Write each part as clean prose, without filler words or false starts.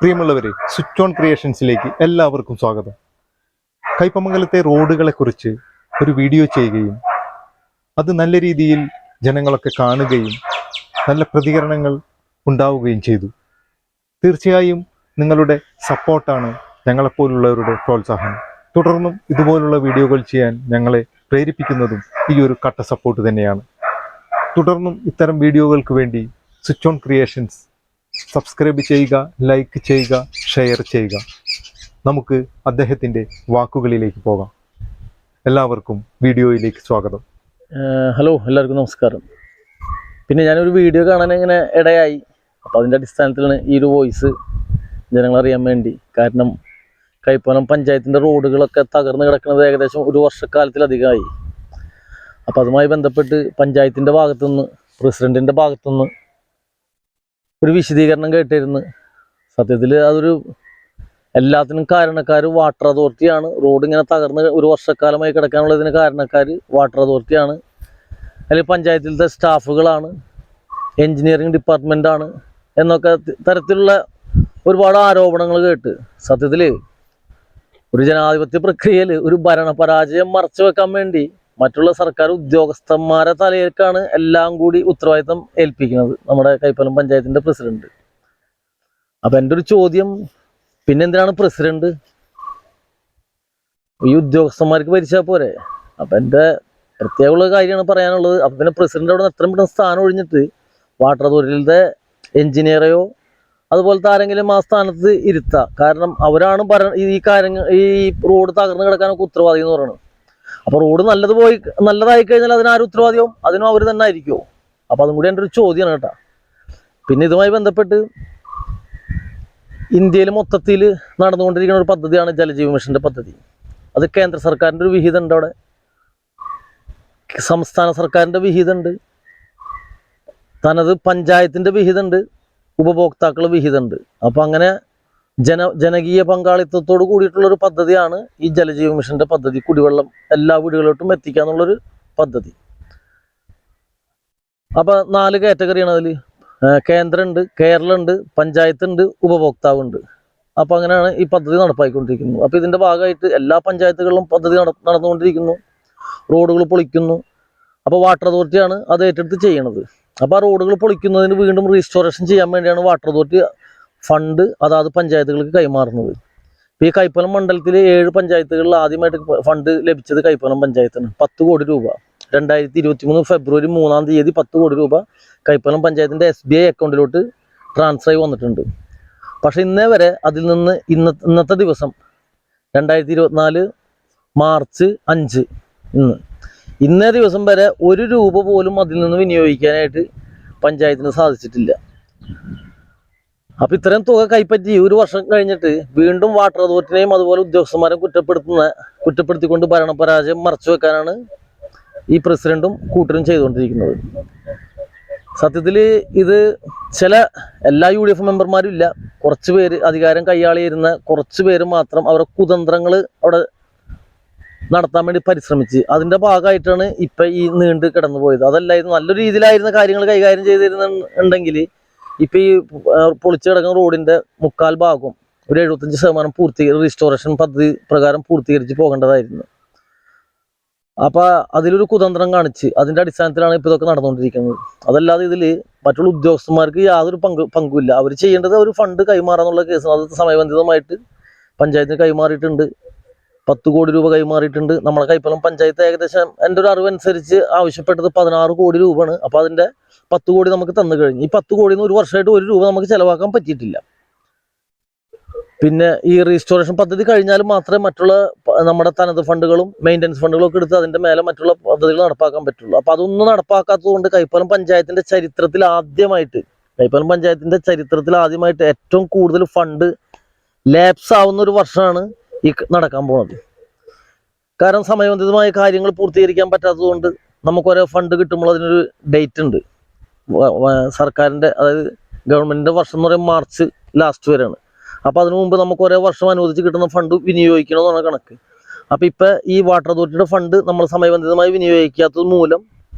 പ്രിയമുള്ളവരെ, switch on ക്രിയേഷൻസിലേക്ക് എല്ലാവർക്കും സ്വാഗതം. കയ്പമംഗലത്തെ റോഡുകളെക്കുറിച്ച് ഒരു വീഡിയോ ചെയ്യുകയും അത് നല്ല രീതിയിൽ ജനങ്ങളൊക്കെ കാണുകയും നല്ല പ്രതികരണങ്ങൾ ഉണ്ടാവുകയും ചെയ്തു. തീർച്ചയായും നിങ്ങളുടെ സപ്പോർട്ടാണ് ഞങ്ങളെപ്പോലുള്ളവരുടെ പ്രോത്സാഹനം. തുടർന്നും ഇതുപോലുള്ള വീഡിയോകൾ ചെയ്യാൻ ഞങ്ങളെ പ്രേരിപ്പിക്കുന്നതും ഈ ഒരു കട്ട സപ്പോർട്ട് തന്നെയാണ്. തുടർന്നും ഇത്തരം വീഡിയോകൾക്ക് വേണ്ടി സ്വിച്ച് ഓൺ ക്രിയേഷൻസ് സബ്സ്ക്രൈബ് ചെയ്യുക, ലൈക്ക് ചെയ്യുക, ഷെയർ ചെയ്യുക. നമുക്ക് അദ്ദേഹത്തിൻ്റെ വാക്കുകളിലേക്ക് പോകാം. എല്ലാവർക്കും വീഡിയോയിലേക്ക് സ്വാഗതം. ഹലോ, എല്ലാവർക്കും നമസ്കാരം. പിന്നെ ഞാനൊരു വീഡിയോ കാണാൻ ഇങ്ങനെ ഇടയായി. അപ്പോൾ അതിൻ്റെ അടിസ്ഥാനത്തിലാണ് ഈ ഒരു വോയിസ് ജനങ്ങളറിയാൻ വേണ്ടി. കാരണം കയ്പമംഗലം പഞ്ചായത്തിൻ്റെ റോഡുകളൊക്കെ തകർന്ന് കിടക്കുന്നത് ഏകദേശം ഒരു വർഷക്കാലത്തിലധികമായി. അപ്പോൾ അതുമായി ബന്ധപ്പെട്ട് പഞ്ചായത്തിൻ്റെ ഭാഗത്തുനിന്ന്, പ്രസിഡൻറ്റിൻ്റെ ഭാഗത്തുനിന്ന് ഒരു വിശദീകരണം കേട്ടിരുന്നു. സത്യത്തിൽ അതൊരു എല്ലാത്തിനും കാരണക്കാർ വാട്ടർ അതോറിറ്റിയാണ്. റോഡ് ഇങ്ങനെ തകർന്ന് ഒരു വർഷക്കാലമായി കിടക്കാനുള്ളതിന് കാരണക്കാർ വാട്ടർ അതോറിറ്റിയാണ്, അല്ലെങ്കിൽ പഞ്ചായത്തിലത്തെ സ്റ്റാഫുകളാണ്, എൻജിനീയറിംഗ് ഡിപ്പാർട്ട്മെൻറ്റാണ് എന്നൊക്കെ തരത്തിലുള്ള ഒരുപാട് ആരോപണങ്ങൾ കേട്ട് സത്യത്തിൽ ഒരു ജനാധിപത്യ പ്രക്രിയയിൽ ഒരു ഭരണപരാജയം മറച്ചു വെക്കാൻ വേണ്ടി മറ്റുള്ള സർക്കാർ ഉദ്യോഗസ്ഥന്മാരെ തലയിലേക്കാണ് എല്ലാം കൂടി ഉത്തരവാദിത്തം ഏൽപ്പിക്കുന്നത് നമ്മുടെ കയ്പമംഗലം പഞ്ചായത്തിൻ്റെ പ്രസിഡന്റ്. അപ്പം എൻ്റെ ഒരു ചോദ്യം, പിന്നെന്തിനാണ് പ്രസിഡന്റ്? ഈ ഉദ്യോഗസ്ഥന്മാർക്ക് ഭരിച്ചാൽ പോരെ? അപ്പം എൻ്റെ പ്രത്യേകമുള്ള കാര്യമാണ് പറയാനുള്ളത്. അപ്പം പിന്നെ പ്രസിഡന്റ് അവിടെ നിന്ന് എത്രയും പെട്ടെന്ന് സ്ഥാനം ഒഴിഞ്ഞിട്ട് വാട്ടർ അതോറിറ്റിയിലത്തെ എഞ്ചിനീയറെയോ അതുപോലത്തെ ആരെങ്കിലും ആ സ്ഥാനത്ത് ഇരുത്താം. കാരണം അവരാണ് ഈ കാര്യങ്ങൾ, ഈ റോഡ് തകർന്ന് കിടക്കാനൊക്കെ ഉത്തരവാദി എന്ന് പറയുന്നത്. അപ്പോൾ റോഡ് നല്ലതായി കഴിഞ്ഞാൽ അതിനാരും ഉത്തരവാദിയാവും? അതിനും അവർ തന്നെ ആയിരിക്കുമോ? അപ്പോൾ അതും കൂടി എൻ്റെ ഒരു ചോദ്യമാണ് കേട്ടോ. പിന്നെ ഇതുമായി ബന്ധപ്പെട്ട് ഇന്ത്യയിൽ മൊത്തത്തിൽ നടന്നുകൊണ്ടിരിക്കുന്ന ഒരു പദ്ധതിയാണ് ജലജീവൻ മിഷൻ്റെ പദ്ധതി. അത് കേന്ദ്ര സർക്കാരിൻ്റെ ഒരു വിഹിതമുണ്ട്, അവിടെ സംസ്ഥാന സർക്കാരിൻ്റെ വിഹിതമുണ്ട്, തനത് പഞ്ചായത്തിൻ്റെ വിഹിതമുണ്ട്, ഉപഭോക്താക്കളുടെ വിഹിതമുണ്ട്. അപ്പോൾ അങ്ങനെ ജനകീയ പങ്കാളിത്തത്തോട് കൂടിയിട്ടുള്ളൊരു പദ്ധതിയാണ് ഈ ജലജീവൻ മിഷൻ്റെ പദ്ധതി. കുടിവെള്ളം എല്ലാ വീടുകളിലോട്ടും എത്തിക്കുക എന്നുള്ളൊരു പദ്ധതി. അപ്പോൾ 4 കാറ്റഗറിയാണ് അതിൽ. കേന്ദ്രമുണ്ട്, കേരളമുണ്ട്, പഞ്ചായത്തുണ്ട്, ഉപഭോക്താവുണ്ട്. അപ്പോൾ അങ്ങനെയാണ് ഈ പദ്ധതി നടപ്പാക്കിക്കൊണ്ടിരിക്കുന്നത്. അപ്പോൾ ഇതിൻ്റെ ഭാഗമായിട്ട് എല്ലാ പഞ്ചായത്തുകളിലും പദ്ധതി നടന്നുകൊണ്ടിരിക്കുന്നു. റോഡുകൾ പൊളിക്കുന്നു. അപ്പോൾ വാട്ടർ അതോറിറ്റിയാണ് അത് ഏറ്റെടുത്ത് ചെയ്യണത്. അപ്പോൾ ആ റോഡുകൾ പൊളിക്കുന്നതിന് വീണ്ടും റീസ്റ്റോറേഷൻ ചെയ്യാൻ വേണ്ടിയാണ് വാട്ടർ അതോറിറ്റി ഫണ്ട് അതാത് പഞ്ചായത്തുകൾക്ക് കൈമാറുന്നത്. ഇപ്പോൾ ഈ കയ്പമംഗലം മണ്ഡലത്തിൽ 7 പഞ്ചായത്തുകളിൽ ആദ്യമായിട്ട് ഫണ്ട് ലഭിച്ചത് കയ്പമംഗലം പഞ്ചായത്താണ്. 10 കോടി രൂപ 2023 ഫെബ്രുവരി 3-ാം തീയതി 10 കോടി രൂപ കയ്പമംഗലം പഞ്ചായത്തിൻ്റെ SBI അക്കൗണ്ടിലോട്ട് ട്രാൻസ്ഫർ ആയി വന്നിട്ടുണ്ട്. പക്ഷേ ഇന്നേ വരെ അതിൽ നിന്ന് ഇന്നത്തെ ദിവസം 2024 മാർച്ച് 5 ഇന്നേ ദിവസം വരെ 1 രൂപ പോലും അതിൽ നിന്ന് വിനിയോഗിക്കാനായിട്ട് പഞ്ചായത്തിന് സാധിച്ചിട്ടില്ല. അപ്പോൾ ഇത്രയും തുക കൈപ്പറ്റി ഒരു വർഷം കഴിഞ്ഞിട്ട് വീണ്ടും വാട്ടർ അതോറിറ്റിനെയും അതുപോലെ ഉദ്യോഗസ്ഥന്മാരെയും കുറ്റപ്പെടുത്തിക്കൊണ്ട് ഭരണപരാജയം മറച്ചു വെക്കാനാണ് ഈ പ്രസിഡന്റും കൂട്ടരും ചെയ്തുകൊണ്ടിരിക്കുന്നത്. സത്യത്തിൽ ഇത് എല്ലാ UDF മെമ്പർമാരും ഇല്ല, കുറച്ച് പേര് അധികാരം കൈയാളിയിരുന്ന കുറച്ച് പേര് മാത്രം അവരുടെ കുതന്ത്രങ്ങൾ അവിടെ നടത്താൻ വേണ്ടി പരിശ്രമിച്ച് അതിൻ്റെ ഭാഗമായിട്ടാണ് ഇപ്പം ഈ നീണ്ട് കിടന്നു പോയത്. അതല്ലായിരുന്നു നല്ലൊരു രീതിയിലായിരുന്ന കാര്യങ്ങൾ കൈകാര്യം ചെയ്തിരുന്നുണ്ടെങ്കിൽ ഇപ്പം ഈ പൊളിച്ചു കിടക്കുന്ന റോഡിൻ്റെ 3/4 ഭാഗവും ഒരു 75% റീസ്റ്റോറേഷൻ പദ്ധതി പ്രകാരം പൂർത്തീകരിച്ച് പോകേണ്ടതായിരുന്നു. അപ്പോൾ അതിലൊരു കുതന്ത്രം കാണിച്ച് അതിൻ്റെ അടിസ്ഥാനത്തിലാണ് ഇപ്പോൾ ഇതൊക്കെ നടന്നുകൊണ്ടിരിക്കുന്നത്. അതല്ലാതെ ഇതിൽ മറ്റുള്ള ഉദ്യോഗസ്ഥന്മാർക്ക് യാതൊരു പങ്കുമില്ല. അവർ ചെയ്യേണ്ടത് ഒരു ഫണ്ട് കൈമാറാന്നുള്ള കേസ് അത് സമയബന്ധിതമായിട്ട് പഞ്ചായത്തിന് കൈമാറിയിട്ടുണ്ട്. 10 കോടി രൂപ കൈമാറിയിട്ടുണ്ട്. നമ്മളെ കയ്പമംഗലം പഞ്ചായത്ത് ഏകദേശം എൻ്റെ ഒരു അറിവനുസരിച്ച് ആവശ്യപ്പെട്ടത് 16 കോടി രൂപയാണ്. അപ്പോൾ അതിൻ്റെ 10 കോടി നമുക്ക് തന്നു കഴിഞ്ഞു. ഈ 10 കോടിയിൽ നിന്ന് ഒരു വർഷമായിട്ട് 1 രൂപ നമുക്ക് ചിലവാക്കാൻ പറ്റിയിട്ടില്ല. പിന്നെ ഈ റീസ്റ്റോറേഷൻ പദ്ധതി കഴിഞ്ഞാൽ മാത്രമേ മറ്റുള്ള നമ്മുടെ തനത് ഫണ്ടുകളും മെയിൻ്റനൻസ് ഫണ്ടുകളും ഒക്കെ എടുത്ത് അതിൻ്റെ മേലെ മറ്റുള്ള പദ്ധതികൾ നടപ്പാക്കാൻ പറ്റുള്ളൂ. അപ്പോൾ അതൊന്നും നടപ്പാക്കാത്തത് കൊണ്ട് കയ്പമംഗലം പഞ്ചായത്തിൻ്റെ ചരിത്രത്തിൽ ആദ്യമായിട്ട് ഏറ്റവും കൂടുതൽ ഫണ്ട് ലാപ്സ് ആവുന്ന ഒരു വർഷമാണ് ഈ നടക്കാൻ പോകുന്നത്. കാരണം സമയബന്ധിതമായ കാര്യങ്ങൾ പൂർത്തീകരിക്കാൻ പറ്റാത്തത് കൊണ്ട് നമുക്കൊരേ ഫണ്ട് കിട്ടുമ്പോൾ അതിനൊരു ഡേറ്റ് ഉണ്ട്. സർക്കാരിൻ്റെ, അതായത് ഗവൺമെൻറ്റിൻ്റെ വർഷം എന്ന് പറയുമ്പോൾ മാർച്ച് ലാസ്റ്റ് വരെയാണ്. അപ്പോൾ അതിനു മുമ്പ് നമുക്ക് ഒരേ വർഷം അനുവദിച്ച് കിട്ടുന്ന ഫണ്ട് വിനിയോഗിക്കണമെന്നാണ് കണക്ക്. അപ്പോൾ ഇപ്പം ഈ വാട്ടർ അതോറിറ്റിയുടെ ഫണ്ട് നമ്മൾ സമയബന്ധിതമായി വിനിയോഗിക്കാത്തത് മൂലം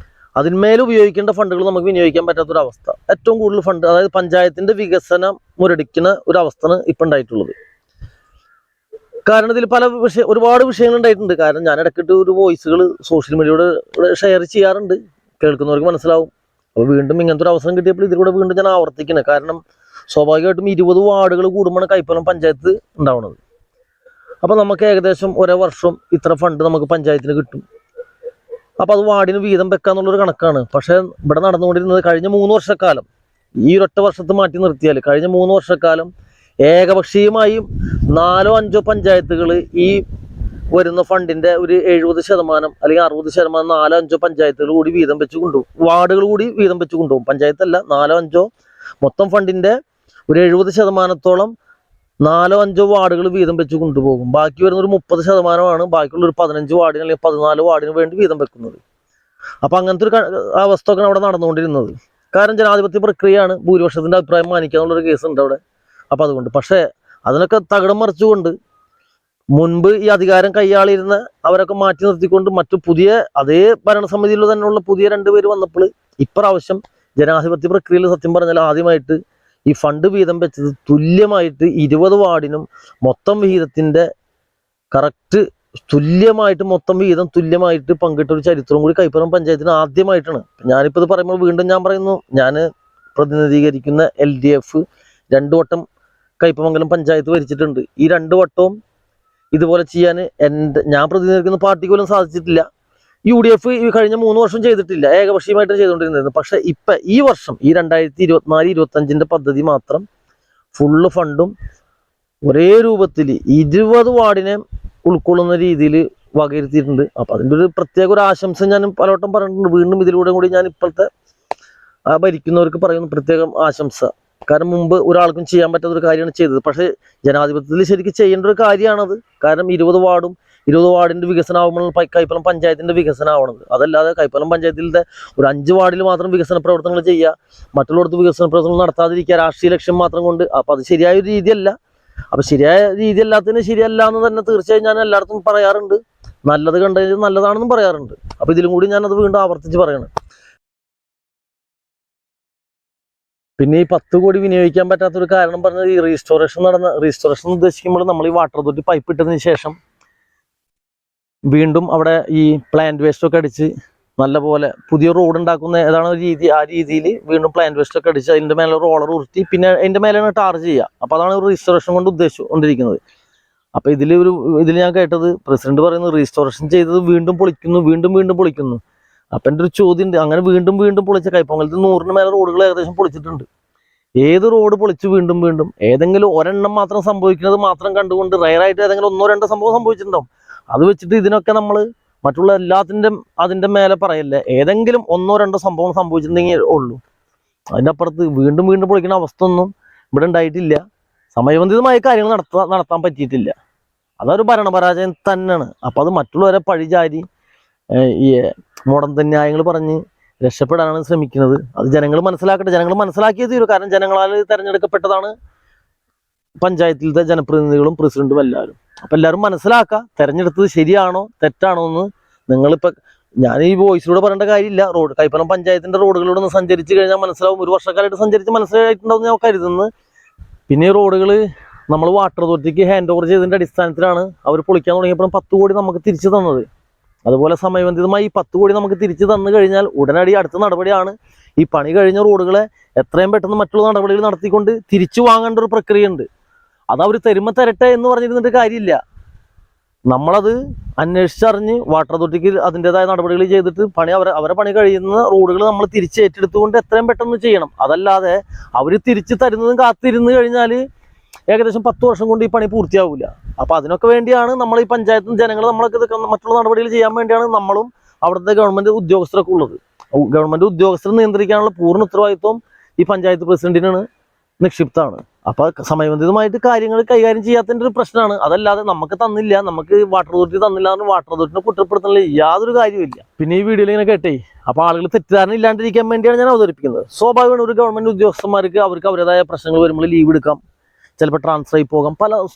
അതിന്മേൽ ഉപയോഗിക്കേണ്ട ഫണ്ടുകൾ നമുക്ക് വിനിയോഗിക്കാൻ പറ്റാത്തൊരവസ്ഥ. ഏറ്റവും കൂടുതൽ ഫണ്ട്, അതായത് പഞ്ചായത്തിന്റെ വികസനം മുരടിക്കുന്ന ഒരു അവസ്ഥയാണ് ഇപ്പം ഉണ്ടായിട്ടുള്ളത്. കാരണം ഇതിൽ ഒരുപാട് വിഷയങ്ങൾ ഉണ്ടായിട്ടുണ്ട്. കാരണം ഞാൻ ഇടയ്ക്കിട്ട് ഒരു വോയിസുകൾ സോഷ്യൽ മീഡിയയോട് ഷെയർ ചെയ്യാറുണ്ട്, കേൾക്കുന്നവർക്ക് മനസ്സിലാവും. അപ്പോൾ വീണ്ടും ഇങ്ങനത്തെ ഒരു അവസരം കിട്ടിയപ്പോൾ ഇതിലൂടെ വീണ്ടും ഞാൻ ആവർത്തിക്കുന്നത്. കാരണം സ്വാഭാവികമായിട്ടും 20 വാർഡുകൾ കൂടുമ്പോൾ കൈപ്പലം പഞ്ചായത്ത് ഉണ്ടാവുന്നത്. അപ്പോൾ നമുക്ക് ഏകദേശം ഒരേ വർഷം ഇത്ര ഫണ്ട് നമുക്ക് പഞ്ചായത്തിന് കിട്ടും. അപ്പോൾ അത് വാർഡിന് വീതം വെക്കാന്നുള്ളൊരു കണക്കാണ്. പക്ഷേ ഇവിടെ നടന്നുകൊണ്ടിരുന്നത് കഴിഞ്ഞ 3 വർഷക്കാലം, ഈ ഒരൊറ്റ വർഷത്ത് മാറ്റി നിർത്തിയാൽ കഴിഞ്ഞ 3 വർഷക്കാലം ഏകപക്ഷീയമായും 4-5 പഞ്ചായത്തുകൾ ഈ വരുന്ന ഫണ്ടിന്റെ ഒരു 70% അല്ലെങ്കിൽ 60% 4-5 പഞ്ചായത്തുകൾ കൂടി വീതം വെച്ച് കൊണ്ടുപോകും. വാർഡുകൾ കൂടി വീതം വെച്ച് കൊണ്ടുപോകും. പഞ്ചായത്തല്ല, 4-5 മൊത്തം ഫണ്ടിന്റെ ഒരു 70%-ഓളം 4-5 വാർഡുകൾ വീതം വെച്ച് കൊണ്ടുപോകും. ബാക്കി വരുന്ന ഒരു 30%-ആണ് ബാക്കിയുള്ള ഒരു 15 വാർഡിന് അല്ലെങ്കിൽ 14 വാർഡിന് വേണ്ടി വീതം വെക്കുന്നത്. അപ്പൊ അങ്ങനത്തെ ഒരു അവസ്ഥ ഒക്കെ അവിടെ നടന്നുകൊണ്ടിരുന്നത്. കാരണം ജനാധിപത്യ പ്രക്രിയയാണ്, ഭൂരിപക്ഷത്തിന്റെ അഭിപ്രായം മാനിക്കാന്നുള്ളൊരു കേസുണ്ട് അവിടെ. അപ്പൊ അതുകൊണ്ട് പക്ഷേ അതിനൊക്കെ തകിടം മറിച്ചുകൊണ്ട് മുൻപ് ഈ അധികാരം കൈയാളിരുന്ന അവരൊക്കെ മാറ്റി നിർത്തിക്കൊണ്ട് മറ്റു പുതിയ അതേ ഭരണസമിതിയിൽ തന്നെയുള്ള പുതിയ 2 പേര് വന്നപ്പോൾ ഇപ്രാവശ്യം ജനാധിപത്യ പ്രക്രിയയിൽ സത്യം പറഞ്ഞാൽ ആദ്യമായിട്ട് ഈ ഫണ്ട് വീതം വെച്ചത് തുല്യമായിട്ട് 20 വാർഡിനും മൊത്തം വിഹിതത്തിന്റെ കറക്റ്റ് തുല്യമായിട്ട് മൊത്തം വിഹിതം തുല്യമായിട്ട് പങ്കിട്ട ഒരു ചരിത്രം കൂടി കൈപ്പുറം പഞ്ചായത്തിന് ആദ്യമായിട്ടാണ്. ഞാനിപ്പോൾ ഇത് പറയുമ്പോൾ വീണ്ടും ഞാൻ പറയുന്നു, ഞാൻ പ്രതിനിധീകരിക്കുന്ന LDF 2 വട്ടം കയ്പമംഗലം പഞ്ചായത്ത് ഭരിച്ചിട്ടുണ്ട്. ഈ 2 വട്ടവും ഇതുപോലെ ചെയ്യാൻ ഞാൻ പ്രതിനിധീകരിക്കുന്ന പാർട്ടിക്ക് പോലും സാധിച്ചിട്ടില്ല. UDF കഴിഞ്ഞ 3 വർഷം ചെയ്തിട്ടില്ല, ഏകപക്ഷീയമായിട്ട് ചെയ്തുകൊണ്ടിരുന്നത്. പക്ഷെ ഇപ്പൊ ഈ വർഷം ഈ 2024-25 പദ്ധതി മാത്രം ഫുള്ള് ഫണ്ടും ഒരേ രൂപത്തിൽ 20 വാർഡിനെ ഉൾക്കൊള്ളുന്ന രീതിയിൽ വകയിരുത്തിയിട്ടുണ്ട്. അപ്പൊ അതിൻ്റെ ഒരു പ്രത്യേക ഒരു ആശംസ ഞാൻ പലവട്ടം പറഞ്ഞിട്ടുണ്ട്. വീണ്ടും ഇതിലൂടെ കൂടി ഞാൻ ഇപ്പോഴത്തെ ഭരിക്കുന്നവർക്ക് പറയുന്നു പ്രത്യേകം ആശംസ. കാരണം മുമ്പ് ഒരാൾക്കും ചെയ്യാൻ പറ്റാത്ത ഒരു കാര്യമാണ് ചെയ്തത്. പക്ഷേ ജനാധിപത്യത്തിൽ ശരിക്കും ചെയ്യേണ്ട ഒരു കാര്യമാണത്. കാരണം 20 വാർഡിന്റെ വികസനമാകുമ്പോൾ കൈപ്പലം പഞ്ചായത്തിന്റെ വികസനം ആവണത്. അതല്ലാതെ കൈപ്പലം പഞ്ചായത്തിലെ ഒരു 5 വാർഡിൽ മാത്രം വികസന പ്രവർത്തനങ്ങൾ ചെയ്യുക, മറ്റുള്ളവർക്ക് വികസന പ്രവർത്തനങ്ങൾ നടത്താതിരിക്കുക രാഷ്ട്രീയ ലക്ഷ്യം മാത്രം കൊണ്ട്. അപ്പൊ അത് ശരിയായ ഒരു രീതിയല്ല. അപ്പൊ ശരിയായ രീതി അല്ലാത്തതിന് ശരിയല്ല എന്ന് തന്നെ തീർച്ചയായും ഞാൻ എല്ലായിടത്തും പറയാറുണ്ട്. നല്ലത് കണ്ടത് നല്ലതാണെന്നും പറയാറുണ്ട്. അപ്പൊ ഇതിലും കൂടി ഞാനത് വീണ്ടും ആവർത്തിച്ച് പറയണം. പിന്നെ ഈ 10 കോടി വിനിയോഗിക്കാൻ പറ്റാത്തൊരു കാരണം പറഞ്ഞത് ഈ റീസ്റ്റോറേഷൻ ഉദ്ദേശിക്കുമ്പോൾ നമ്മൾ ഈ വാട്ടർ അതോറിറ്റി പൈപ്പ് ഇട്ടതിന് ശേഷം വീണ്ടും അവിടെ ഈ പ്ലാന്റ് വേസ്റ്റ് ഒക്കെ അടിച്ച് നല്ലപോലെ പുതിയ റോഡ് ഉണ്ടാക്കുന്ന ഏതാണ് രീതി, ആ രീതിയിൽ വീണ്ടും പ്ലാന്റ് വേസ്റ്റ് ഒക്കെ അടിച്ച് അതിൻ്റെ മേലെ റോളർ ഉരുട്ടി പിന്നെ അതിൻ്റെ മേലെയാണ് ടാർ ചെയ്യുക. അപ്പോൾ അതാണ് റീസ്റ്റോറേഷൻ കൊണ്ട് ഉദ്ദേശിച്ചുകൊണ്ടിരിക്കുന്നത്. അപ്പോൾ ഇതിൽ ഞാൻ കേട്ടത് പ്രസിഡന്റ് പറയുന്നത് റീസ്റ്റോറേഷൻ ചെയ്തത് വീണ്ടും പൊളിക്കുന്നു. അപ്പം എൻ്റെ ഒരു ചോദ്യം ഉണ്ട്, അങ്ങനെ വീണ്ടും പൊളിച്ച കൈപ്പമംഗലത്ത് 100-ന് മേലെ റോഡുകൾ ഏകദേശം പൊളിച്ചിട്ടുണ്ട്. ഏത് റോഡ് പൊളിച്ച് വീണ്ടും ഏതെങ്കിലും ഒരെണ്ണം മാത്രം സംഭവിക്കുന്നത് മാത്രം കണ്ടുകൊണ്ട് റയറായിട്ട് ഏതെങ്കിലും 1-2 സംഭവം സംഭവിച്ചിട്ടുണ്ടാവും. അത് വെച്ചിട്ട് ഇതിനൊക്കെ നമ്മൾ മറ്റുള്ള എല്ലാത്തിൻ്റെ അതിൻ്റെ മേലെ പറയല്ലേ. ഏതെങ്കിലും 1-2 സംഭവം സംഭവിച്ചിട്ടുണ്ടെങ്കിൽ ഉള്ളൂ. അതിൻ്റെ അപ്പുറത്ത് വീണ്ടും പൊളിക്കുന്ന അവസ്ഥ ഒന്നും ഇവിടെ ഉണ്ടായിട്ടില്ല. സമയബന്ധിതമായ കാര്യങ്ങൾ നടത്താൻ പറ്റിയിട്ടില്ല. അതൊരു ഭരണപരാജയം തന്നെയാണ്. അപ്പോൾ അത് മറ്റുള്ളവരെ പഴിചാരി ഈ മുടന്ത ന്യായങ്ങൾ പറഞ്ഞ് രക്ഷപ്പെടാനാണ് ശ്രമിക്കുന്നത്. അത് ജനങ്ങൾ മനസ്സിലാക്കട്ടെ. ജനങ്ങൾ മനസ്സിലാക്കിയേ തീരൂ. കാരണം ജനങ്ങളാൽ തെരഞ്ഞെടുക്കപ്പെട്ടതാണ് പഞ്ചായത്തിലത്തെ ജനപ്രതിനിധികളും പ്രസിഡന്റും എല്ലാവരും. അപ്പം എല്ലാവരും മനസ്സിലാക്കുക, തെരഞ്ഞെടുത്തത് ശരിയാണോ തെറ്റാണോ എന്ന്. നിങ്ങളിപ്പോൾ ഞാൻ ഈ വോയിസിലൂടെ പറയേണ്ട കാര്യമില്ല. കൈപ്പലം പഞ്ചായത്തിന്റെ റോഡുകളിലൂടെ ഒന്ന് സഞ്ചരിച്ച് കഴിഞ്ഞാൽ മനസ്സിലാവും. ഒരു വർഷക്കാലമായിട്ട് സഞ്ചരിച്ച് മനസ്സിലായിട്ടുണ്ടാവും ഞാൻ കരുതുന്നത്. പിന്നെ ഈ റോഡുകൾ നമ്മൾ വാട്ടർ അതോറിറ്റിക്ക് ഹാൻഡ് ഓവർ ചെയ്തതിൻ്റെ അടിസ്ഥാനത്തിലാണ് അവർ പൊളിക്കാൻ തുടങ്ങിയപ്പോഴും 10 കോടി നമുക്ക് തിരിച്ചു തന്നത്. അതുപോലെ സമയബന്ധിതമായി ഈ 10 കോടി നമുക്ക് തിരിച്ചു തന്നു കഴിഞ്ഞാൽ ഉടനടി അടുത്ത നടപടിയാണ് ഈ പണി കഴിഞ്ഞ റോഡുകളെ എത്രയും പെട്ടെന്ന് മറ്റുള്ള നടപടികൾ നടത്തിക്കൊണ്ട് തിരിച്ചു വാങ്ങേണ്ട ഒരു പ്രക്രിയ ഉണ്ട്. അത് അവർ തരട്ടെ എന്ന് പറഞ്ഞിരുന്നിട്ട് കാര്യമില്ല. നമ്മളത് അന്വേഷിച്ചറിഞ്ഞ് വാട്ടർ അതോറിറ്റിക്ക് അതിൻ്റെതായ നടപടികൾ ചെയ്തിട്ട് അവരെ പണി കഴിയുന്ന റോഡുകൾ നമ്മൾ തിരിച്ച് ഏറ്റെടുത്തുകൊണ്ട് എത്രയും പെട്ടെന്ന് ചെയ്യണം. അതല്ലാതെ അവർ തിരിച്ച് തരുന്നതും കാത്തിരുന്ന് കഴിഞ്ഞാൽ ഏകദേശം 10 വർഷം കൊണ്ട് ഈ പണി പൂർത്തിയാവില്ല. അപ്പോൾ അതിനൊക്കെ വേണ്ടിയാണ് നമ്മൾ ഈ പഞ്ചായത്തും ജനങ്ങൾ നമ്മളൊക്കെ മറ്റുള്ള നടപടികൾ ചെയ്യാൻ വേണ്ടിയാണ് നമ്മളും അവിടുത്തെ ഗവൺമെന്റ് ഉദ്യോഗസ്ഥരൊക്കെ ഉള്ളത്. ഗവൺമെന്റ് ഉദ്യോഗസ്ഥരെ നിയന്ത്രിക്കാനുള്ള പൂർണ്ണ ഉത്തരവാദിത്വം ഈ പഞ്ചായത്ത് പ്രസിഡന്റിനാണ്, നിക്ഷിപ്തമാണ്. അപ്പോൾ സമയബന്ധിതമായിട്ട് കാര്യങ്ങൾ കൈകാര്യം ചെയ്യാത്തതിൻ്റെ ഒരു പ്രശ്നമാണ്. അതല്ലാതെ നമുക്ക് തന്നില്ല, നമുക്ക് വാട്ടർ അതോറിറ്റി തന്നില്ല എന്ന് വാട്ടർ അതോറിറ്റിനെ കുറ്റപ്പെടുത്തുന്നില്ല യാതൊരു കാര്യമില്ല. പിന്നെ ഈ വീഡിയോയിൽ ഇങ്ങനെ കേട്ടേ അപ്പോൾ ആളുകൾ തെറ്റിദ്ധാരണ ഇല്ലാണ്ടിരിക്കാൻ വേണ്ടിയാണ് ഞാൻ അവതരിപ്പിക്കുന്നത്. സ്വാഭാവികമാണ് ഒരു ഗവൺമെന്റ് ഉദ്യോഗസ്ഥന്മാർക്ക് അവർക്ക് അവരുടേതായ പ്രശ്നങ്ങൾ വരുമ്പോൾ ലീവ് എടുക്കാം, ചിലപ്പോൾ ട്രാൻസ്ഫർ ആയി പോകാം,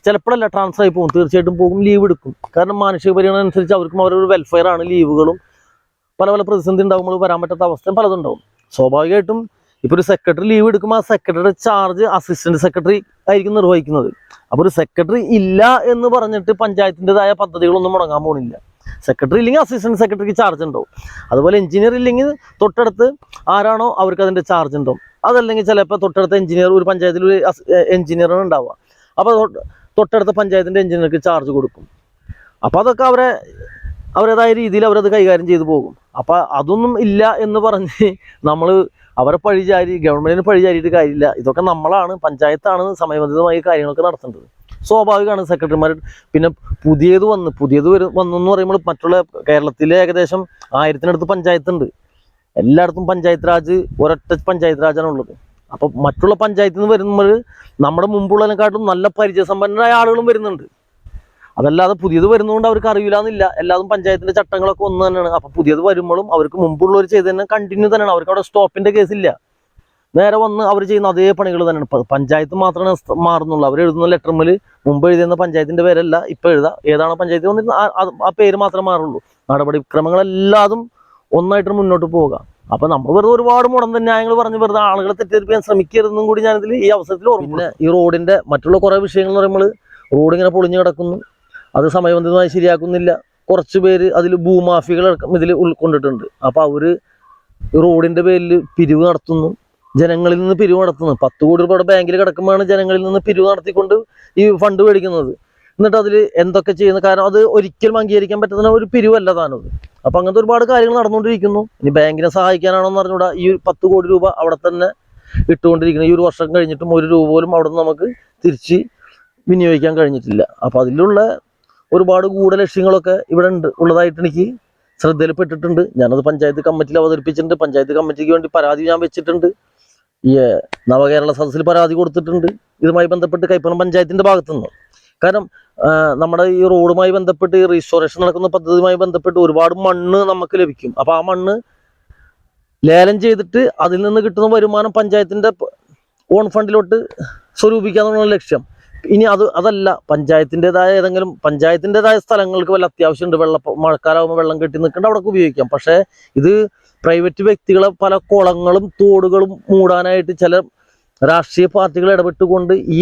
ചിലപ്പോഴല്ല ട്രാൻസ്ഫർ ആയി പോകും, തീർച്ചയായിട്ടും പോകും, ലീവ് എടുക്കും. കാരണം മാനുഷിക പരിഗണന അനുസരിച്ച് അവർക്കും അവരൊരു വെൽഫെയർ ആണ് ലീവുകളും പല പല പ്രതിസന്ധി ഉണ്ടാകുമ്പോൾ വരാൻ പറ്റാത്ത അവസ്ഥയും പലതും ഉണ്ടാവും. സ്വാഭാവികമായിട്ടും ഇപ്പോൾ ഒരു സെക്രട്ടറി ലീവ് എടുക്കുമ്പോൾ ആ സെക്രട്ടറിയുടെ ചാർജ് അസിസ്റ്റന്റ് സെക്രട്ടറി ആയിരിക്കും നിർവഹിക്കുന്നത്. അപ്പോൾ ഒരു സെക്രട്ടറി ഇല്ല എന്ന് പറഞ്ഞിട്ട് പഞ്ചായത്തിൻ്റെതായ പദ്ധതികളൊന്നും മുടങ്ങാൻ പോകുന്നില്ല. സെക്രട്ടറി ഇല്ലെങ്കിൽ അസിസ്റ്റന്റ് സെക്രട്ടറിക്ക് ചാർജ് ഉണ്ടാവും. അതുപോലെ എഞ്ചിനീയർ ഇല്ലെങ്കിൽ തൊട്ടടുത്ത് ആരാണോ അവർക്ക് അതിൻ്റെ ചാർജ് ഉണ്ടാവും. അതല്ലെങ്കിൽ ചിലപ്പോൾ തൊട്ടടുത്ത എഞ്ചിനീയർ, ഒരു പഞ്ചായത്തിൽ ഒരു എഞ്ചിനീയറാണ് ഉണ്ടാവുക, അപ്പോൾ തൊട്ടടുത്ത പഞ്ചായത്തിൻ്റെ എഞ്ചിനീയർക്ക് ചാർജ് കൊടുക്കും. അപ്പോൾ അതൊക്കെ അവരുടേതായ രീതിയിൽ അവരത് കൈകാര്യം ചെയ്തു പോകും. അപ്പോൾ അതൊന്നും ഇല്ല എന്ന് പറഞ്ഞ് നമ്മൾ അവരെ ഗവൺമെന്റിന് പഴിചാരിയിട്ട് കാര്യമില്ല. ഇതൊക്കെ നമ്മളാണ്, പഞ്ചായത്താണ് സമയബന്ധിതമായി കാര്യങ്ങളൊക്കെ നടത്തേണ്ടത്. സ്വാഭാവികമാണ് സെക്രട്ടറിമാർ. പിന്നെ പുതിയത് വന്നു എന്ന് പറയുമ്പോൾ മറ്റുള്ള കേരളത്തിലെ ഏകദേശം 1000-നടുത്ത് പഞ്ചായത്തുണ്ട്. എല്ലായിടത്തും പഞ്ചായത്ത് രാജ്, ഒരൊറ്റ പഞ്ചായത്ത് രാജാണ് ഉള്ളത്. അപ്പം മറ്റുള്ള പഞ്ചായത്തിൽ നിന്ന് വരുമ്പോൾ നമ്മുടെ മുമ്പുള്ളതിനെക്കാട്ടും നല്ല പരിചയസമ്പന്നരായ ആളുകളും വരുന്നുണ്ട്. അതല്ലാതെ പുതിയത് വരുന്നതുകൊണ്ട് അവർക്ക് അറിയില്ല എന്നില്ല. എല്ലാതും പഞ്ചായത്തിന്റെ ചട്ടങ്ങളൊക്കെ ഒന്ന് തന്നെയാണ്. അപ്പൊ പുതിയത് വരുമ്പോഴും അവർക്ക് മുമ്പുള്ളവർ ചെയ്ത് തന്നെ കണ്ടിന്യൂ തന്നെയാണ്. അവർക്ക് അവിടെ സ്റ്റോപ്പിന്റെ കേസില്ല. നേരെ വന്ന് അവർ ചെയ്യുന്ന അതേ പണികൾ തന്നെയാണ്. പഞ്ചായത്ത് മാത്രമേ മാറുന്നുള്ളൂ. അവർ എഴുതുന്ന ലെറ്ററിൽ മുമ്പ് എഴുതുന്ന പഞ്ചായത്തിന്റെ പേരല്ല ഇപ്പൊ എഴുതാം. ഏതാണോ പഞ്ചായത്ത് വന്നിരുന്നത് ആ പേര് മാത്രമേ മാറുള്ളൂ. നടപടിക്രമങ്ങളെല്ലാതും ഒന്നായിട്ട് മുന്നോട്ട് പോവുക. അപ്പൊ നമ്മൾ വെറുതെ ഒരുപാട് മുടന്ത ന്യായങ്ങൾ പറഞ്ഞ് വെറുതെ ആളുകളെ തെറ്റിദ്ധരിപ്പിക്കാൻ ശ്രമിക്കരുതെന്നും കൂടി ഞാനിതിൽ ഈ അവസരത്തിൽ ഓർമ്മ. പിന്നെ ഈ റോഡിന്റെ മറ്റുള്ള കുറെ വിഷയങ്ങൾ എന്ന് പറയുമ്പോൾ റോഡ് ഇങ്ങനെ പൊളിഞ്ഞു കിടക്കുന്നു, അത് സമയബന്ധിതമായി ശരിയാക്കുന്നില്ല. കുറച്ച് പേര് അതിൽ ഭൂമാഫികൾ ഇതിൽ ഉൾക്കൊണ്ടിട്ടുണ്ട്. അപ്പൊ അവര് റോഡിന്റെ പേരിൽ പിരിവ് നടത്തുന്നു, ജനങ്ങളിൽ നിന്ന് പിരിവ് നടത്തുന്നു. 10 കോടി രൂപയുടെ ബാങ്കിൽ കിടക്കുമ്പോഴാണ് ജനങ്ങളിൽ നിന്ന് പിരിവ് നടത്തിക്കൊണ്ട് ഈ ഫണ്ട് മേടിക്കുന്നത്. എന്നിട്ട് അതിൽ എന്തൊക്കെ ചെയ്യുന്നു? കാരണം അത് ഒരിക്കലും അംഗീകരിക്കാൻ പറ്റുന്ന ഒരു പിരിവല്ല താനത്. അപ്പൊ അങ്ങനത്തെ ഒരുപാട് കാര്യങ്ങൾ നടന്നുകൊണ്ടിരിക്കുന്നു. ഇനി ബാങ്കിനെ സഹായിക്കാനാണോ എന്ന് പറഞ്ഞുകൂടാ. ഈ 10 കോടി രൂപ അവിടെ തന്നെ ഇട്ടുകൊണ്ടിരിക്കുന്നു. ഈ ഒരു വർഷം കഴിഞ്ഞിട്ടും 1 രൂപ പോലും അവിടെ നിന്ന് നമുക്ക് തിരിച്ച് വിനിയോഗിക്കാൻ കഴിഞ്ഞിട്ടില്ല. അപ്പൊ അതിലുള്ള ഒരുപാട് ഗൂഢലക്ഷ്യങ്ങളൊക്കെ ഇവിടെ ഉള്ളതായിട്ട് എനിക്ക് ശ്രദ്ധയിൽപ്പെട്ടിട്ടുണ്ട്. ഞാനത് പഞ്ചായത്ത് കമ്മിറ്റിയിൽ അവതരിപ്പിച്ചിട്ടുണ്ട്. പഞ്ചായത്ത് കമ്മിറ്റിക്ക് വേണ്ടി പരാതി ഞാൻ വെച്ചിട്ടുണ്ട്. ഈ നവകേരള സദസ്സിൽ പരാതി കൊടുത്തിട്ടുണ്ട് ഇതുമായി ബന്ധപ്പെട്ട് കൈപ്പളം പഞ്ചായത്തിന്റെ ഭാഗത്തുനിന്ന്. കാരണം നമ്മുടെ ഈ റോഡുമായി ബന്ധപ്പെട്ട് ഈ റീസ്റ്റോറേഷൻ നടക്കുന്ന പദ്ധതിയുമായി ബന്ധപ്പെട്ട് ഒരുപാട് മണ്ണ് നമുക്ക് ലഭിക്കും. അപ്പൊ ആ മണ്ണ് ലേലം ചെയ്തിട്ട് അതിൽ നിന്ന് കിട്ടുന്ന വരുമാനം പഞ്ചായത്തിന്റെ ഓൺ ഫണ്ടിലോട്ട് സ്വരൂപിക്കാന്നുള്ള ലക്ഷ്യം. ഇനി അതല്ല, പഞ്ചായത്തിൻ്റെതായ സ്ഥലങ്ങൾക്ക് വല്ല അത്യാവശ്യമുണ്ട്, മഴക്കാലമാകുമ്പോൾ വെള്ളം കെട്ടി നിൽക്കേണ്ട അവിടെ ഉപയോഗിക്കാം. പക്ഷേ ഇത് പ്രൈവറ്റ് വ്യക്തികളെ പല കുളങ്ങളും തോടുകളും മൂടാനായിട്ട് ചില രാഷ്ട്രീയ പാർട്ടികൾ ഇടപെട്ടുകൊണ്ട് ഈ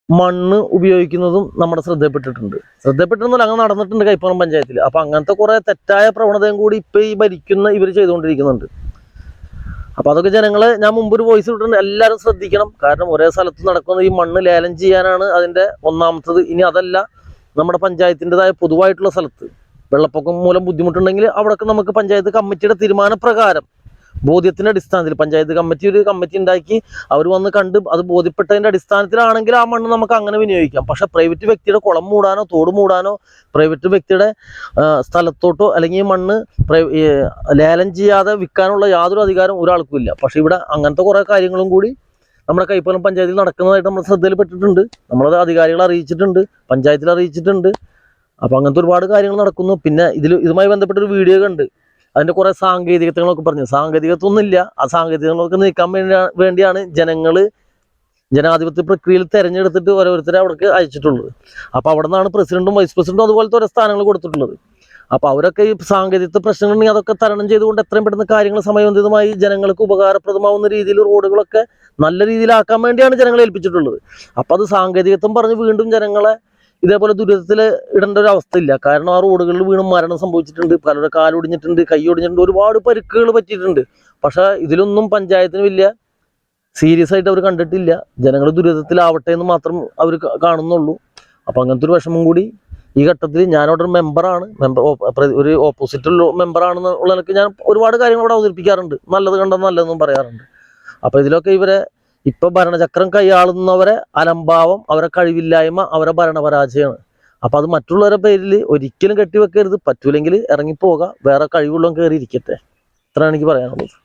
മണ്ണ് ഉപയോഗിക്കുന്നതും നമ്മുടെ ശ്രദ്ധയിൽപ്പെട്ടിട്ടുണ്ടെന്നല്ല, അങ്ങനെ നടന്നിട്ടുണ്ട് കൈപ്പളം പഞ്ചായത്തിൽ. അപ്പൊ അങ്ങനത്തെ കുറെ തെറ്റായ പ്രവണതയും കൂടി ഇപ്പൊ ഈ ഭരിക്കുന്ന ഇവർ ചെയ്തുകൊണ്ടിരിക്കുന്നുണ്ട്. അപ്പൊ അതൊക്കെ ജനങ്ങളെ ഞാൻ മുമ്പ് ഒരു വോയിസ് ഇട്ടിട്ടുണ്ട്, എല്ലാവരും ശ്രദ്ധിക്കണം. കാരണം ഒരേ സ്ഥലത്ത് നടക്കുന്ന ഈ മണ്ണ് ലേലം ചെയ്യാനാണ് അതിന്റെ ഒന്നാമത്തത്. ഇനി അതല്ല, നമ്മുടെ പഞ്ചായത്തിൻ്റെതായ പൊതുവായിട്ടുള്ള സ്ഥലത്ത് വെള്ളപ്പൊക്കം മൂലം ബുദ്ധിമുട്ടുണ്ടെങ്കിൽ അവിടെയൊക്കെ നമുക്ക് പഞ്ചായത്ത് കമ്മിറ്റിയുടെ തീരുമാനപ്രകാരം ബോധ്യത്തിന്റെ അടിസ്ഥാനത്തിൽ പഞ്ചായത്ത് കമ്മിറ്റി ഒരു കമ്മിറ്റി ഉണ്ടാക്കി അവർ വന്ന് കണ്ട് അത് ബോധ്യപ്പെട്ടതിന്റെ അടിസ്ഥാനത്തിലാണെങ്കിൽ ആ മണ്ണ് നമുക്ക് അങ്ങനെ വിനിയോഗിക്കാം. പക്ഷെ പ്രൈവറ്റ് വ്യക്തിയുടെ കുളം മൂടാനോ തോട് മൂടാനോ പ്രൈവറ്റ് വ്യക്തിയുടെ സ്ഥലത്തോട്ടോ അല്ലെങ്കിൽ ഈ മണ്ണ് ലേലം ചെയ്യാതെ വിൽക്കാനുള്ള യാതൊരു അധികാരം ഒരാൾക്കും ഇല്ല. പക്ഷെ ഇവിടെ അങ്ങനത്തെ കുറെ കാര്യങ്ങളും കൂടി നമ്മുടെ കൈപ്പളം പഞ്ചായത്തിൽ നടക്കുന്നതായിട്ട് നമ്മൾ ശ്രദ്ധയിൽപ്പെട്ടിട്ടുണ്ട്. നമ്മളത് അധികാരികളെ അറിയിച്ചിട്ടുണ്ട്, പഞ്ചായത്തിൽ അറിയിച്ചിട്ടുണ്ട്. അപ്പൊ അങ്ങനത്തെ ഒരുപാട് കാര്യങ്ങൾ നടക്കുന്നു. പിന്നെ ഇതുമായി ബന്ധപ്പെട്ടൊരു വീഡിയോ കണ്ട് അതിന്റെ കുറെ സാങ്കേതികത്വങ്ങളൊക്കെ പറഞ്ഞു. സാങ്കേതികത്വം ഒന്നുമില്ല, ആ സാങ്കേതികങ്ങളൊക്കെ നീക്കാൻ വേണ്ടിയാണ് ജനാധിപത്യ പ്രക്രിയയിൽ തെരഞ്ഞെടുത്തിട്ട് ഓരോരുത്തരെ അവിടേക്ക് അയച്ചിട്ടുള്ളത്. അപ്പൊ അവിടെ നിന്നാണ് പ്രസിഡന്റും വൈസ് പ്രസിഡന്റും അതുപോലത്തെ ഓരോ സ്ഥാനങ്ങൾ കൊടുത്തിട്ടുള്ളത്. അപ്പൊ അവരൊക്കെ ഈ സാങ്കേതികത്വ പ്രശ്നങ്ങളുണ്ടെങ്കിൽ അതൊക്കെ തരണം ചെയ്തുകൊണ്ട് എത്രയും പെട്ടെന്ന് കാര്യങ്ങൾ സമയബന്ധിതമായി ജനങ്ങൾക്ക് ഉപകാരപ്രദമാവുന്ന രീതിയിൽ റോഡുകളൊക്കെ നല്ല രീതിയിലാക്കാൻ വേണ്ടിയാണ് ജനങ്ങളെ ഏൽപ്പിച്ചിട്ടുള്ളത്. അപ്പൊ അത് സാങ്കേതികത്വം പറഞ്ഞ് വീണ്ടും ജനങ്ങളെ ഇതേപോലെ ദുരിതത്തിൽ ഇടേണ്ട ഒരു അവസ്ഥയില്ല. കാരണം ആ റോഡുകളിൽ വീണ്ടും മരണം സംഭവിച്ചിട്ടുണ്ട്, പലരുടെ കാലൊടിഞ്ഞിട്ടുണ്ട്, കൈ ഒടിഞ്ഞിട്ടുണ്ട്, ഒരുപാട് പരിക്കുകൾ പറ്റിയിട്ടുണ്ട്. പക്ഷെ ഇതിലൊന്നും പഞ്ചായത്തിന് വലിയ സീരിയസ് ആയിട്ട് അവർ കണ്ടിട്ടില്ല. ജനങ്ങൾ ദുരിതത്തിലാവട്ടെ എന്ന് മാത്രം അവർ കാണുന്നുള്ളൂ. അപ്പൊ അങ്ങനത്തെ ഒരു വിഷമം കൂടി ഈ ഘട്ടത്തിൽ ഞാനവിടെ ഒരു മെമ്പറാണ്, ഒരു ഓപ്പോസിറ്റ് മെമ്പറാണെന്നുള്ള നിലയ്ക്ക് ഞാൻ ഒരുപാട് കാര്യങ്ങൾ അവിടെ അവതരിപ്പിക്കാറുണ്ട്. നല്ലത് കണ്ടാൽ നല്ലതെന്നും പറയാറുണ്ട്. അപ്പൊ ഇതിലൊക്കെ ഇവരെ ഇപ്പൊ ഭരണചക്രം കൈയാളുന്നവരെ അലംഭാവം, അവരെ കഴിവില്ലായ്മ, അവരെ ഭരണപരാജയമാണ്. അപ്പൊ അത് മറ്റുള്ളവരുടെ പേരിൽ ഒരിക്കലും കെട്ടിവെക്കരുത്. പറ്റൂലെങ്കിൽ ഇറങ്ങിപ്പോകാം, വേറെ കഴിവുള്ളവൻ കയറി ഇരിക്കട്ടെ. ഇത്രയാണ് എനിക്ക് പറയാനുള്ളത്.